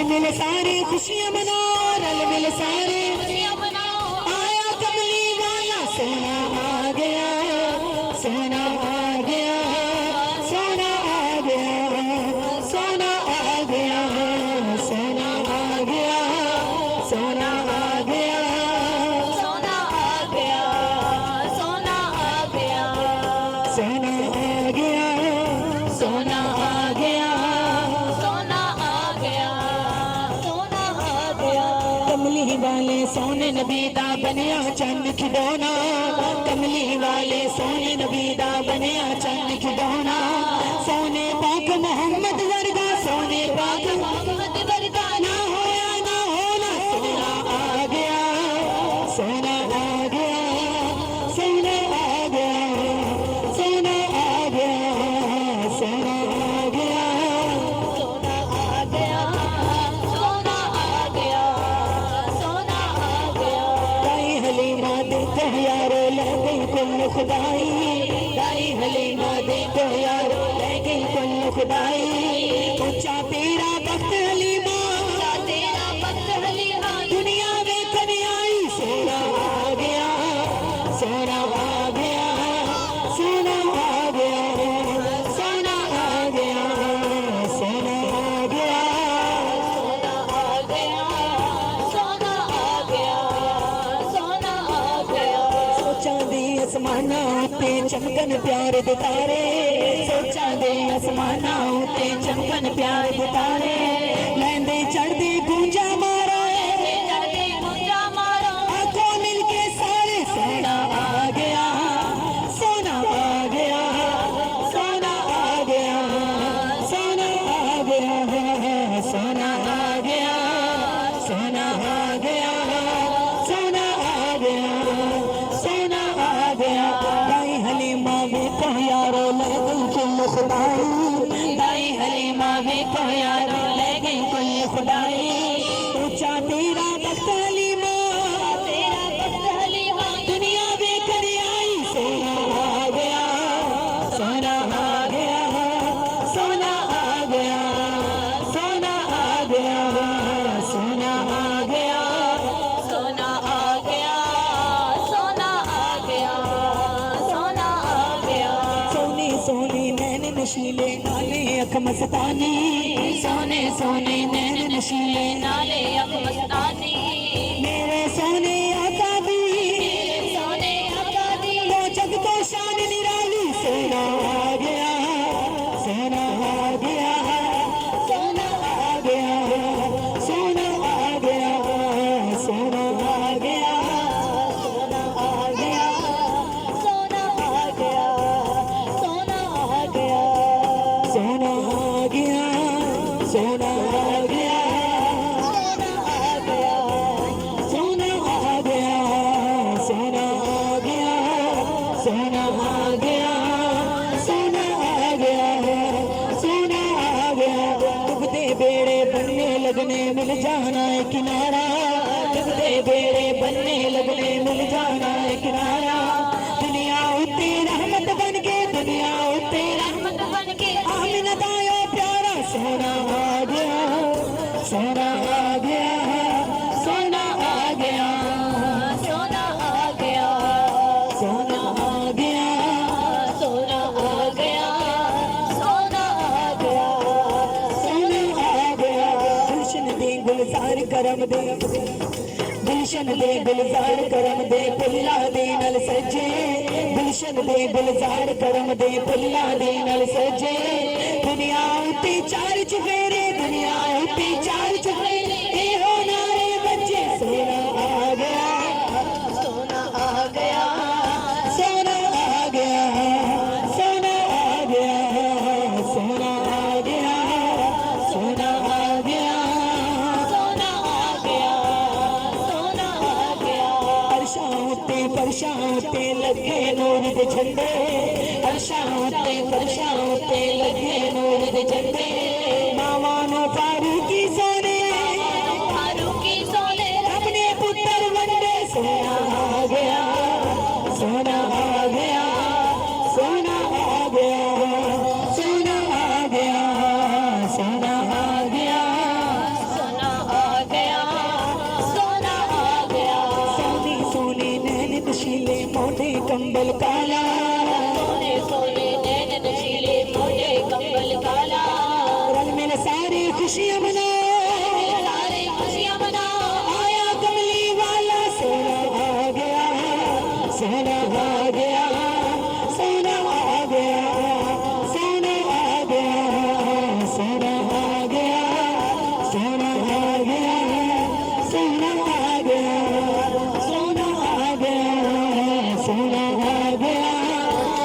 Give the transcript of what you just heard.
मिल सारे खुशियां मनाओ, रल मिल सारे खुशियां मनाओ। आया कमली वाला सोना आ गया, सोना आ गया, सोना आ गया, सोना आ गया, सोना आ गया, सोना आ गया, सोना आ गया, सोना आ गया, सोना आ गया, सोना आ गया, सोना आ गया, सोना आ गया। कमली वाले सोने नबी दा बनया चन्न खिडौना, कमली वाले सोने नबी दा बनया चन्न खिडौना। सोने पाक मोहम्मद वर्गा, सोने पाक मोहम्मद वर्गा ना होया ना होना। सोना आ गया, सोना आ गया, सोना आ गया, सोना आ गया, सोना आ गया, सोना आ गया, सोना आ गया, सोना आ गया। दाई हलीमा देखो यारो ले गई कुल खुदाई, दाई हलीमा देखो यारो ले गई कुल खुदाई। ऊंचा तेरा बख्त हलीमा, ऊंचा तेरा बख्त हलीमा, दुनिया में कभी आई। सोना आ गया, सोना आ गया, सोना आ गया, सोना आ गया, सोना आ गया, सोना आ गया, सोना आ गया, सोना आ गया। सोचा दे आसमाना उत्ते चमकन प्यार दे तारे, सोचा दे आसमाना उत्ते चमकन प्यार दे तारे। लैंदे चढ़दे गूंजा मारो, चढ़दे गूंजा मारो, आंखों मिलके सारे। सोना आ गया, सोना आ गया, सोना आ गया, सोना आ गया, सोना आ गया, सोना आ गया, सोना आ गया, सोना आ गया। दाई हलीमा वे को यारो ले गई कुल खुदाई, दाई हलीमा वे को यारो ले गई कुल खुदाई। ऊंचा तेरा बख्त हलीमा, तेरा बख्त हलीमा, दुनिया में कर आई। सोना आ गया, सोना आ गया, सोना आ गया, सोना आ गया, सोना आ गया, सोना आ गया, सोना आ गया, सोना आ गया। सोने सोने नैन नशीले नाले अख मस्तानी, सोने सोने नैन नशीले नाले अख मस्तानी। मेरे सोने आका दी, मेरे सोने आका दी, वो जग तो शान निराली। सोना आ गया, सोना आ गया, सोना आ गया, सोना आ गया, सोना आ गया, सोना आ गया, सोना आ गया, सोना आ गया, सोना आ गया, सोना आ गया, सोना आ गया, सोना आ गया, सोना आ गया, सोना आ गया, सोना आ गया। डूबते बेड़े बनने लगने मिल जाना है किनारा, डूबते बेड़े बनने लगने मिल जाना है किनारा। दुनिया उत्ते रहमत बन के, दुनिया उत्ते रहमत बन के, आमिना दायो प्यारा। सोना आ गया, सोना आ गया, सोना आ गया, सोना आ गया, सोना आ गया, सोना आ गया, सोना आ गया, सोना आ गया। गुलशन दे गुलजार करम दे, गुलशन दे गुलजार करम दे, पुल्ला दे नल सजे। गुलशन दे गुलजार करम दे, पुल्ला दे नल सजे। दुनिया उत्ते चार चुफेरे, दुनिया उत्ते चार चुफेरे, ए हो नारे बच्चे। सोना आ गया, सोना आ गया, सोना आ गया, सोना आ गया, सोना आ गया, सोना आ गया, सोना आ गया, सोना आ गया। फरशां उत्ते लगे नूर दे झंडे, फरशां उत्ते लगे नूर दे झंडे। मावां नूं फारूकी सोने, फारूकी सोने, अपने पुत्तर वंडे। सोना आ गया, सोना आ गया, सोना आ गया, सोना आ गया, सोना आ गया, संभल का